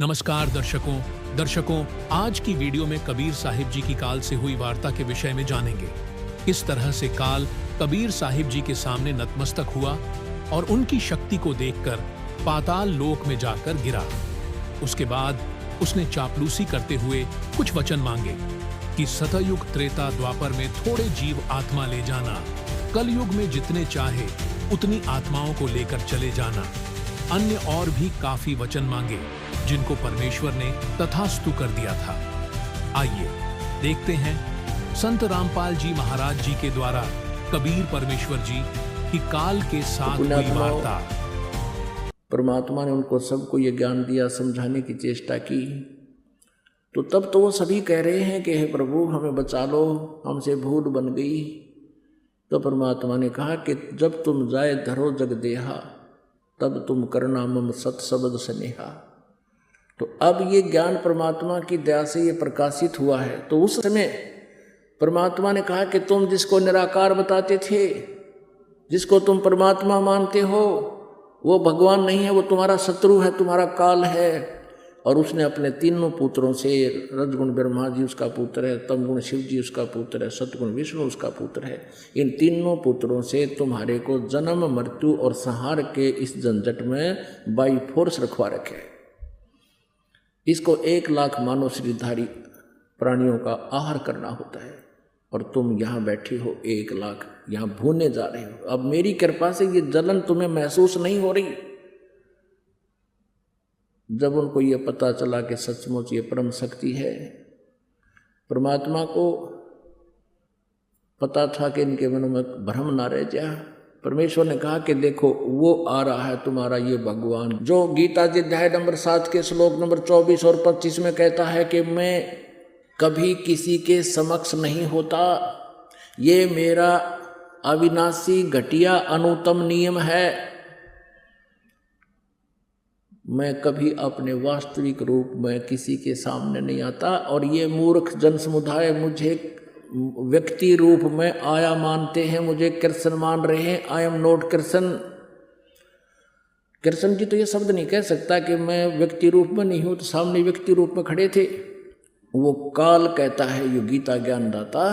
नमस्कार दर्शकों, आज की वीडियो में कबीर साहिब जी की काल से हुई वार्ता के विषय में जानेंगे। किस तरह से काल कबीर साहिब जी के सामने नतमस्तक हुआ और उनकी शक्ति को देखकर पाताल लोक में जाकर गिरा। उसके बाद उसने चापलूसी करते हुए कुछ वचन मांगे कि सतयुग त्रेता द्वापर में थोड़े जीव आत्मा ले जाना, कलयुग में जितने चाहे उतनी आत्माओं को लेकर चले जाना। अन्य और भी काफी वचन मांगे जिनको परमेश्वर ने तथास्तु कर दिया था। आइए देखते हैं संत रामपाल जी महाराज जी के द्वारा कबीर परमेश्वर जी की काल के साथ हुई वार्ता। परमात्मा ने उनको सबको ये ज्ञान दिया, समझाने की चेष्टा की, तो तब तो वो सभी कह रहे हैं कि हे प्रभु हमें बचा लो, हमसे भूल बन गई। तो परमात्मा ने कहा कि जब तुम जाए धरो जग देहा, तब तुम करना मम सत शब्द स्नेहा। तो अब ये ज्ञान परमात्मा की दया से ये प्रकाशित हुआ है। तो उस समय परमात्मा ने कहा कि तुम जिसको निराकार बताते थे, जिसको तुम परमात्मा मानते हो, वो भगवान नहीं है, वो तुम्हारा शत्रु है, तुम्हारा काल है। और उसने अपने तीनों पुत्रों से, रजगुण ब्रह्मा जी उसका पुत्र है, तमगुण शिव जी उसका पुत्र है, सतगुण विष्णु उसका पुत्र है, इन तीनों पुत्रों से तुम्हारे को जन्म मृत्यु और संहार के इस झंझट में बाई फोर्स रखवा रखे। इसको 1 लाख मानव शरीरधारी प्राणियों का आहार करना होता है, और तुम यहाँ बैठे हो 1 लाख यहाँ भूने जा रहे हो। अब मेरी कृपा से ये जलन तुम्हें महसूस नहीं हो रही। जब उनको ये पता चला कि सचमुच ये परम शक्ति है, परमात्मा को पता था कि इनके मन में भ्रम ना रह जाए। परमेश्वर ने कहा कि देखो वो आ रहा है तुम्हारा ये भगवान, जो गीता जी अध्याय नंबर 7 के श्लोक नंबर 24 और 25 में कहता है कि मैं कभी किसी के समक्ष नहीं होता, ये मेरा अविनाशी घटिया अनुत्तम नियम है। मैं कभी अपने वास्तविक रूप में किसी के सामने नहीं आता, और ये मूर्ख जन समुदाय मुझे व्यक्ति रूप में आया मानते हैं, मुझे कृष्ण मान रहे हैं। I am not Krishna. Krishna ji तो ये शब्द नहीं कह सकता कि मैं व्यक्ति रूप में नहीं हूं, तो सामने व्यक्ति रूप में खड़े थे। वो काल कहता है, यो गीता ज्ञानदाता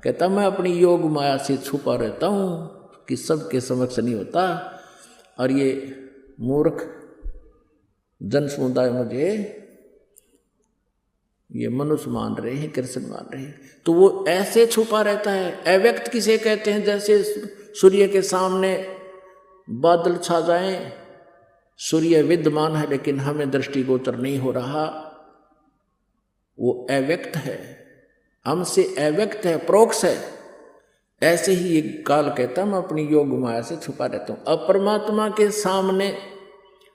कहता मैं अपनी योग माया से छुपा रहता हूँ कि सबके समक्ष नहीं होता, और ये मूर्ख जन समुदाय मुझे ये मनुष्य मान रहे हैं, कृष्ण मान रहे हैं। तो वो ऐसे छुपा रहता है। अव्यक्त किसे कहते हैं? जैसे सूर्य के सामने बादल छा जाएं, सूर्य विद्यमान है लेकिन हमें दृष्टिगोचर नहीं हो रहा, वो अव्यक्त है, हमसे अव्यक्त है, प्रोक्ष है। ऐसे ही ये काल कहता मैं अपनी योग माया से छुपा रहता हूँ। अब परमात्मा के सामने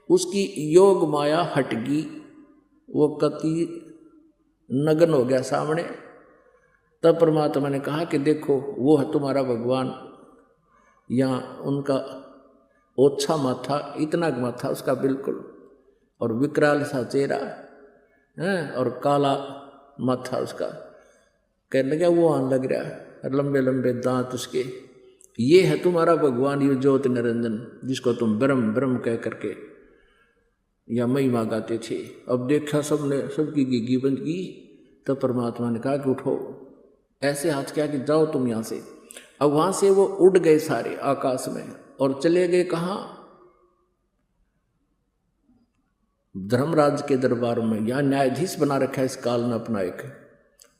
उसकी योग माया हट गई, वो कति नग्न हो गया सामने। तब परमात्मा ने कहा कि देखो वो है तुम्हारा भगवान। यहाँ उनका ओछा माथा, इतना माथा उसका बिल्कुल, और विकराल सा चेहरा है, और काला माथा उसका, कहने लगा वो आने लग रहा है, लंबे लंबे दांत उसके। ये है तुम्हारा भगवान, ये ज्योति निरंजन, जिसको तुम ब्रह्म ब्रह्म कह करके या महिमा गाते थे। अब देखा सबने, सबकी गिगी बंद की। तब परमात्मा ने कहा कि उठो, ऐसे हाथ किया कि जाओ तुम यहाँ से। अब वहाँ से वो उड़ गए सारे आकाश में, और चले गए कहाँ? धर्मराज के दरबार में। यहाँ न्यायाधीश बना रखा है इस काल ने अपना एक,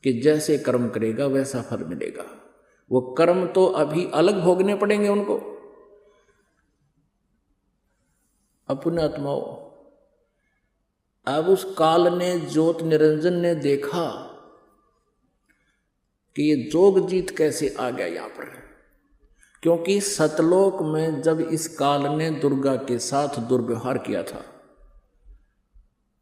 कि जैसे कर्म करेगा वैसा फल मिलेगा। वो कर्म तो अभी अलग भोगने पड़ेंगे उनको। अपने आत्माओं, अब उस काल ने, ज्योत निरंजन ने देखा कि ये जोग जीत कैसे आ गया यहाँ पर, क्योंकि सतलोक में जब इस काल ने दुर्गा के साथ दुर्व्यवहार किया था,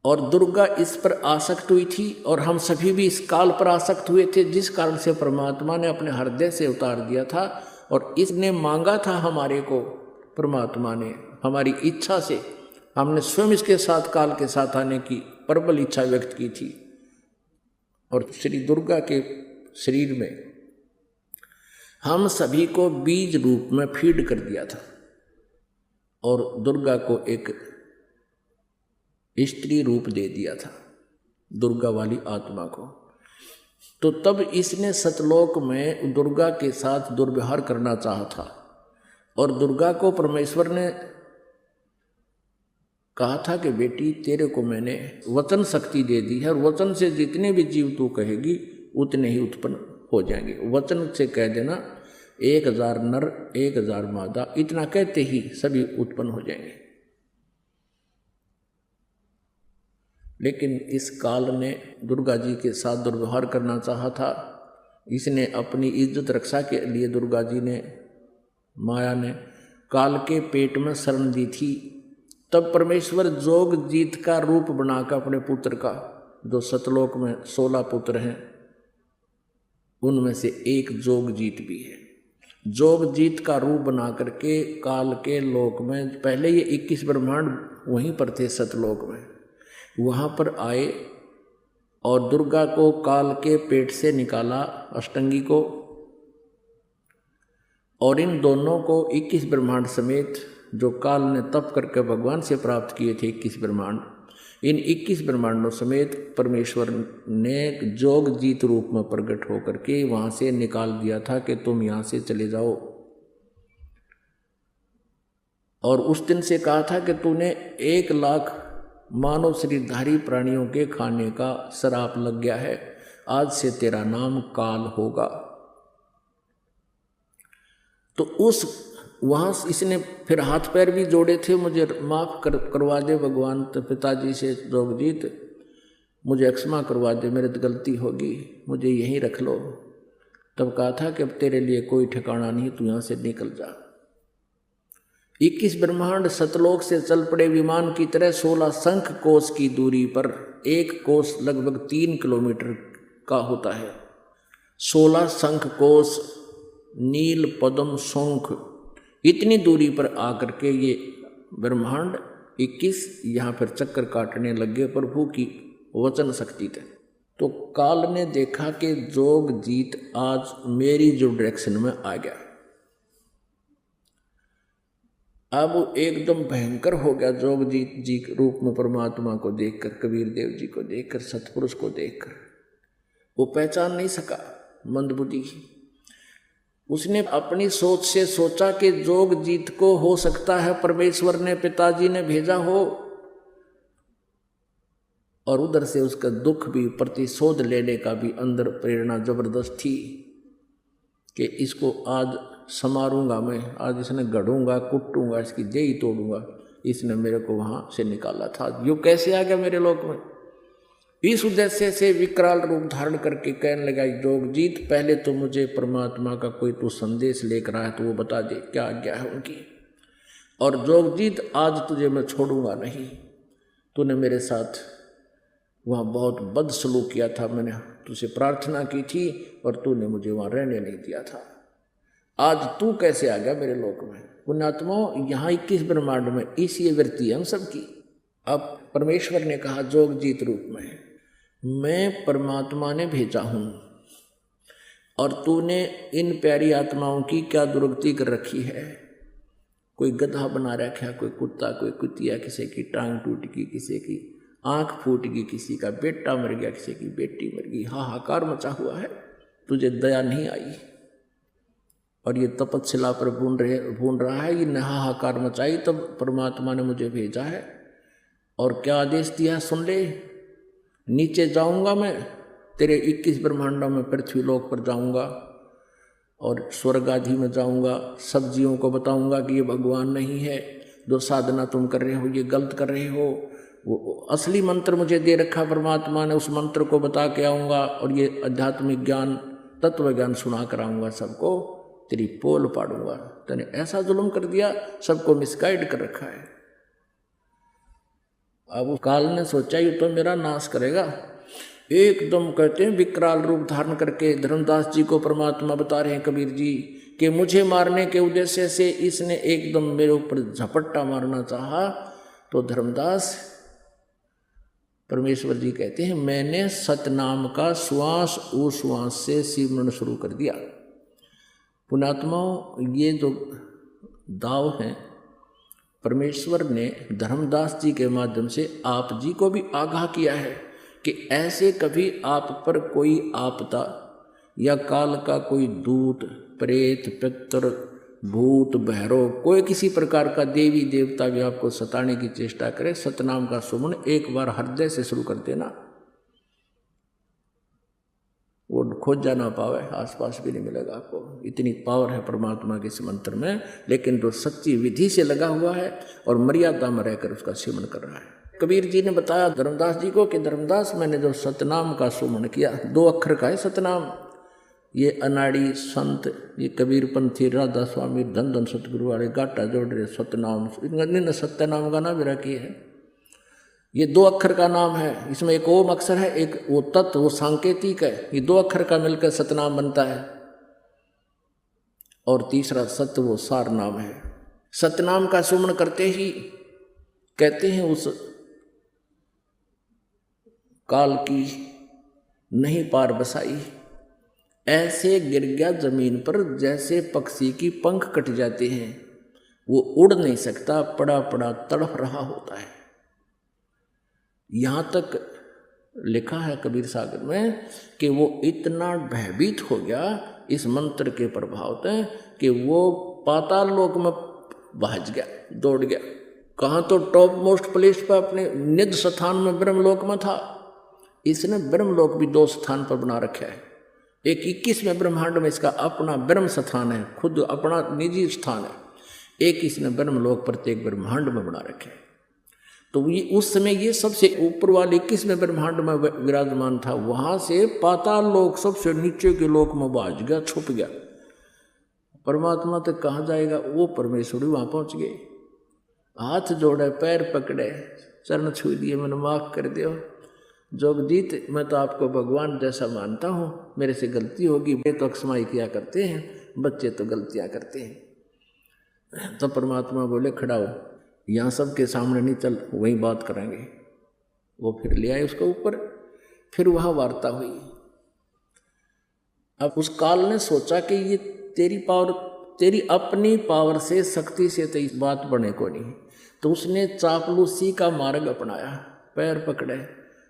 और दुर्गा इस पर आसक्त हुई थी, और हम सभी भी इस काल पर आसक्त हुए थे, जिस कारण से परमात्मा ने अपने हृदय से उतार दिया था। और इसने मांगा था हमारे को, परमात्मा ने हमारी इच्छा से, हमने स्वयं इसके साथ काल के साथ आने की प्रबल इच्छा व्यक्त की थी। और श्री दुर्गा के शरीर में हम सभी को बीज रूप में फीड कर दिया था, और दुर्गा को एक स्त्री रूप दे दिया था दुर्गा वाली आत्मा को। तो तब इसने सतलोक में दुर्गा के साथ दुर्व्यवहार करना चाहा था और दुर्गा को परमेश्वर ने कहा था कि बेटी तेरे को मैंने वचन शक्ति दे दी है और वचन से जितने भी जीव तू कहेगी उतने ही उत्पन्न हो जाएंगे। वचन से कह देना 1000 नर 1000 मादा, इतना कहते ही सभी उत्पन्न हो जाएंगे। लेकिन इस काल ने दुर्गा जी के साथ दुर्व्यवहार करना चाहा था। इसने अपनी इज्जत रक्षा के लिए दुर्गा जी ने, माया ने काल के पेट में शरण दी थी। तब परमेश्वर जोग जीत का रूप बनाकर अपने पुत्र का, जो सतलोक में 16 पुत्र हैं उनमें से एक जोग जीत भी है, जोग जीत का रूप बना करके काल के लोक में, पहले ये 21 ब्रह्मांड वहीं पर थे सतलोक में, वहाँ पर आए और दुर्गा को काल के पेट से निकाला, अष्टंगी को, और इन दोनों को 21 ब्रह्मांड समेत जो काल ने तप करके भगवान से प्राप्त किए थे 21 ब्रह्मांड, इन 21 ब्रह्मांडों समेत परमेश्वर ने जोग जीत रूप में प्रकट होकर के वहाँ से निकाल दिया था कि तुम यहाँ से चले जाओ। और उस दिन से कहा था कि तूने 1 लाख मानव शरीरधारी प्राणियों के खाने का श्राप लग गया है, आज से तेरा नाम काल होगा। तो उस वहाँ इसने फिर हाथ पैर भी जोड़े थे, मुझे माफ़ करवा दे भगवान तो पिताजी से जोगजीत, मुझे क्षमा करवा दे, मेरी तो गलती होगी, मुझे यहीं रख लो। तब कहा था कि अब तेरे लिए कोई ठिकाना नहीं, तू यहाँ से निकल जा। 21 ब्रह्मांड सतलोक से चल पड़े विमान की तरह 16 शंख कोश की दूरी पर, एक कोश लगभग 3 किलोमीटर का होता है। 16 शंख कोश, नील पद्म शंख, इतनी दूरी पर आकर के ये ब्रह्मांड 21 यहाँ पर चक्कर काटने लगे प्रभु की वचन शक्ति थे। तो काल ने देखा कि जोग जीत आज मेरी जो डायरेक्शन में आ गया, अब एकदम भयंकर हो गया। जोग जीत जी के रूप में परमात्मा को देखकर, कबीर देव जी को देखकर, सतपुरुष को देखकर वो पहचान नहीं सका मंदबुद्धि। उसने अपनी सोच से सोचा कि जोग जीत को हो सकता है परमेश्वर ने, पिताजी ने भेजा हो, और उधर से उसका दुख भी, प्रतिशोध लेने का भी अंदर प्रेरणा जबरदस्त थी कि इसको आज समारूंगा मैं, आज इसने गढ़ूंगा, कुटूंगा, इसकी देही तोड़ूंगा। इसने मेरे को वहां से निकाला था, यो कैसे आ गया मेरे लोक में। इस उद्देश्य से विकराल रूप धारण करके कहने लगा, जोगजीत पहले तो मुझे परमात्मा का कोई तू संदेश लेकर आया तो वो बता दे, क्या आज्ञा है उनकी। और जोगजीत आज तुझे मैं छोड़ूंगा नहीं, तूने मेरे साथ वहाँ बहुत बदसलूक किया था, मैंने तुझसे प्रार्थना की थी और तूने मुझे वहाँ रहने नहीं दिया था, आज तू कैसे आ गया मेरे लोक में। पुण्यात्माओं, यहाँ 21 ब्रह्मांड में इसी वृत्ति है हम सबकी। अब परमेश्वर ने कहा जोगजीत रूप में, मैं परमात्मा ने भेजा हूँ और तूने इन प्यारी आत्माओं की क्या दुर्गति कर रखी है। कोई गधा बना रखा है, कोई कुत्ता, कोई कुतिया, किसी की टांग टूट गई, किसी की आंख फूट गई, किसी का बेटा मर गया, किसी की बेटी मर गई, हाहाकार मचा हुआ है, तुझे दया नहीं आई। और ये तपस्या पर भून रहा है, ये हाहाकार मचाई, तब परमात्मा ने मुझे भेजा है। और क्या आदेश दिया सुन ले, नीचे जाऊंगा मैं तेरे 21 ब्रह्मांडों में, पृथ्वी लोक पर जाऊंगा और स्वर्ग आदि में जाऊंगा, सब जीवों को बताऊंगा कि ये भगवान नहीं है, जो साधना तुम कर रहे हो ये गलत कर रहे हो। वो असली मंत्र मुझे दे रखा परमात्मा ने, उस मंत्र को बता के आऊँगा और ये आध्यात्मिक ज्ञान, तत्व ज्ञान सुना कर आऊँगा, सबको तेरी पोल पाड़ूंगा। तूने ऐसा जुल्म कर दिया, सबको मिसगाइड कर रखा है। अब काल ने सोचा ये तो मेरा नाश करेगा, एकदम कहते हैं विकराल रूप धारण करके धर्मदास जी को परमात्मा बता रहे हैं कबीर जी कि मुझे मारने के उद्देश्य से इसने एकदम मेरे ऊपर झपट्टा मारना चाहा। तो धर्मदास परमेश्वर जी कहते हैं मैंने सतनाम का श्वास उश्वास से सिमरन शुरू कर दिया। पुण्यात्माओं, ये जो दाव हैं परमेश्वर ने धर्मदास जी के माध्यम से आप जी को भी आगाह किया है कि ऐसे कभी आप पर कोई आपदा या काल का कोई दूत, प्रेत, पितर, भूत, भैरव, कोई किसी प्रकार का देवी देवता भी आपको सताने की चेष्टा करे, सतनाम का सुमन एक बार हृदय से शुरू कर देना, वो खोजा ना पावे, आसपास भी नहीं मिलेगा आपको। इतनी पावर है परमात्मा के इस मंत्र में। लेकिन जो सच्ची विधि से लगा हुआ है और मर्यादा में रहकर उसका सेवन कर रहा है। कबीर जी ने बताया धर्मदास जी को कि धर्मदास, मैंने जो सतनाम का सुमन किया, 2 अक्षर का है सतनाम। ये अनाड़ी संत, ये कबीर पंथी, राधा स्वामी, धन धन सतगुरु वाले गाटा जोड़ रहे सतनाम, इन्होंने सत्यनाम का नाम भी रखी है। ये 2 अक्षर का नाम है, इसमें एक ओम अक्षर है, एक वो तत्व, वो सांकेतिक है। ये 2 अक्षर का मिलकर सतनाम बनता है। और तीसरा सत्य, वो सार नाम है। सतनाम का सुमन करते ही कहते हैं उस काल की नहीं पार बसाई, ऐसे गिर गया जमीन पर जैसे पक्षी की पंख कट जाते हैं, वो उड़ नहीं सकता, पड़ा पड़ा तड़फ रहा होता है। यहाँ तक लिखा है कबीर सागर में कि वो इतना भयभीत हो गया इस मंत्र के प्रभाव से कि वो पाताल लोक में भाज गया, दौड़ गया। कहाँ तो टॉप मोस्ट प्लेस पर अपने निज स्थान में ब्रह्मलोक में था। इसने ब्रह्मलोक भी 2 स्थान पर बना रखा है। एक 21वें ब्रह्मांड में इसका अपना ब्रह्म स्थान है, खुद अपना निजी स्थान है। एक इसने ब्रह्मलोक प्रत्येक ब्रह्मांड में बना रखे है। तो ये उस समय ये सबसे ऊपर वाले 21वें ब्रह्मांड में विराजमान था, वहां से पाताल लोक सबसे नीचे के लोक में भाज गया, छुप गया। परमात्मा तक कहाँ जाएगा? वो परमेश्वरी वहां पहुंच गए, हाथ जोड़े, पैर पकड़े, चरण छू दिए, मैंने माफ कर दियो जोगजीत, मैं तो आपको भगवान जैसा मानता हूँ, मेरे से गलती होगी, वे तो अक्षमाई किया करते हैं, बच्चे तो गलतियाँ करते हैं। तो परमात्मा बोले खड़ा हो, यहाँ सबके सामने नहीं, चल वही बात करेंगे। वो फिर ले आए उसको ऊपर, फिर वहाँ वार्ता हुई। अब उस काल ने सोचा कि ये तेरी पावर, तेरी अपनी पावर से, शक्ति से तो इस बात बने को नहीं। तो उसने चापलूसी का मार्ग अपनाया, पैर पकड़े,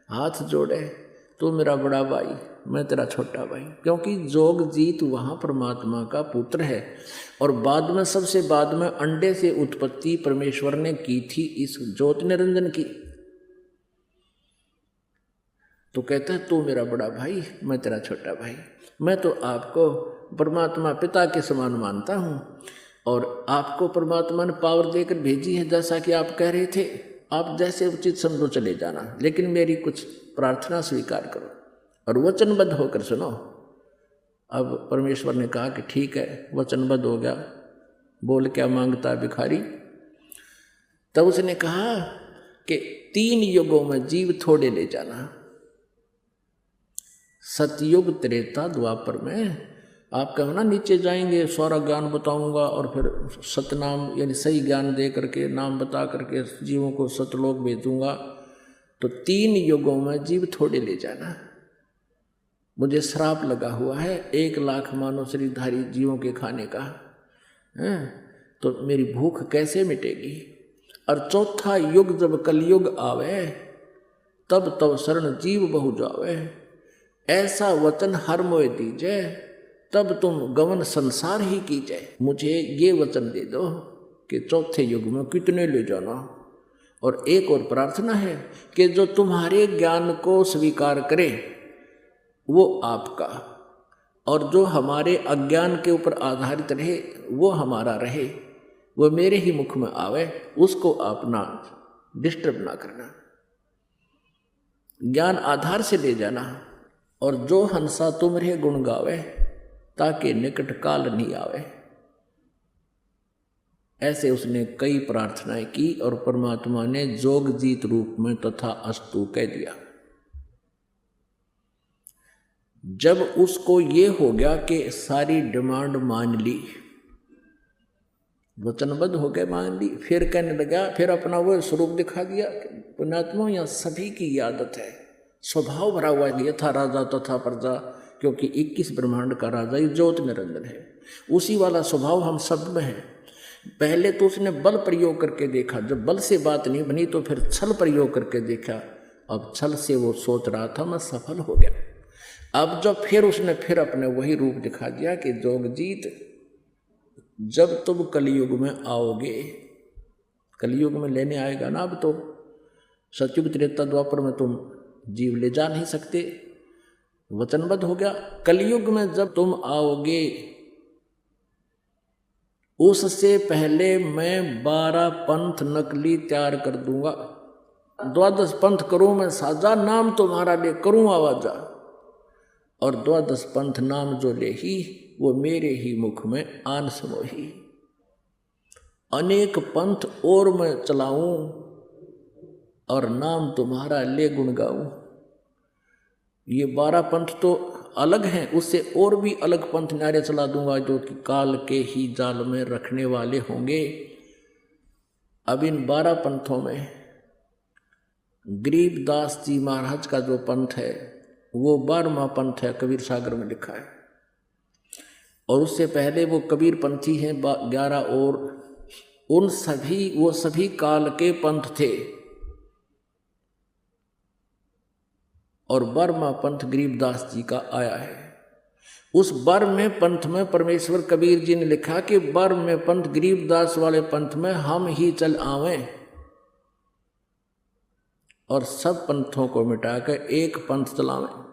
हाथ जोड़े, तू मेरा बड़ा भाई, मैं तेरा छोटा भाई। क्योंकि जोगजीत वहाँ परमात्मा का पुत्र है और बाद में, सबसे बाद में अंडे से उत्पत्ति परमेश्वर ने की थी इस ज्योति निरंजन की। तो कहता है तू मेरा बड़ा भाई, मैं तेरा छोटा भाई। मैं तो आपको परमात्मा पिता के समान मानता हूँ और आपको परमात्मा ने पावर देकर भेजी है, जैसा कि आप कह रहे थे। आप जैसे उचित समझो चले जाना, लेकिन मेरी कुछ प्रार्थना स्वीकार करो और वचनबद्ध होकर सुनो। अब परमेश्वर ने कहा कि ठीक है, वचनबद्ध हो गया। बोल क्या मांगता भिखारी? तब उसने कहा कि 3 युगों में जीव थोड़े ले जाना, सतयुग, त्रेता, द्वापर में। आप कहो ना नीचे जाएंगे, सारा ज्ञान बताऊंगा और फिर सतनाम यानी सही ज्ञान दे करके, नाम बता करके जीवों को सतलोक भेजूंगा। तो 3 युगों में जीव थोड़े ले जाना। मुझे श्राप लगा हुआ है 1 लाख मानव शरीरधारी जीवों के खाने का है, तो मेरी भूख कैसे मिटेगी? और 4था युग जब कलयुग आवे, तब तब शरण जीव बहु जावे। ऐसा वचन हर मोय दीजे, तब तुम गमन संसार ही कीजिए। मुझे ये वचन दे दो कि 4थे युग में कितने ले जाना। और एक और प्रार्थना है कि जो तुम्हारे ज्ञान को स्वीकार करे वो आपका, और जो हमारे अज्ञान के ऊपर आधारित रहे वो हमारा रहे, वो मेरे ही मुख में आवे, उसको आप ना डिस्टर्ब ना करना। ज्ञान आधार से ले जाना। और जो हंसा तुम रहे गुण गावे, ताकि निकट काल नहीं आवे। ऐसे उसने कई प्रार्थनाएं की और परमात्मा ने जोगजीत रूप में तथा अस्तु कह दिया। जब उसको ये हो गया कि सारी डिमांड मान ली, वचनबद्ध हो गए, मान ली, फिर कहने लगा, फिर अपना वो स्वरूप दिखा दिया। पुण्यात्मा, यहाँ सभी की आदत है, स्वभाव भरा हुआ है, यथा राजा तथा प्रजा, क्योंकि 21 ब्रह्मांड का राजा ये ज्योति निरंजन है। उसी वाला स्वभाव हम सब में है। पहले तो उसने बल प्रयोग करके देखा, जब बल से बात नहीं बनी तो फिर छल प्रयोग करके देखा। अब छल से वो सोच रहा था मैं सफल हो गया। अब जब फिर उसने फिर अपने वही रूप दिखा दिया कि जोगजीत, जब तुम कलयुग में आओगे, कलयुग में लेने आएगा ना, अब तो सतयुग त्रेता द्वापर में तुम जीव ले जा नहीं सकते, वचनबद्ध हो गया। कलयुग में जब तुम आओगे उससे पहले मैं 12 पंथ नकली तैयार कर दूंगा। 12 पंथ करूं मैं साजा, नाम तुम्हारा ले करूं आवाजा। और 12 पंथ नाम जो ले ही, वो मेरे ही मुख में आन समोही। अनेक पंथ और मैं चलाऊं और नाम तुम्हारा ले गुण गाऊं। ये 12 पंथ तो अलग हैं, उससे और भी अलग पंथ न्यारे चला दूंगा जो कि काल के ही जाल में रखने वाले होंगे। अब इन 12 पंथों में गरीबदास जी महाराज का जो पंथ है वो 12वां पंथ है, कबीर सागर में लिखा है। और उससे पहले वो कबीर पंथी हैं 11, और वो सभी काल के पंथ थे। और 12वां पंथ गरीबदास जी का आया है। उस 12वें पंथ में परमेश्वर कबीर जी ने लिखा कि 12वें पंथ गरीबदास वाले पंथ में हम ही चल आवें और सब पंथों को मिटाकर एक पंथ चलावें।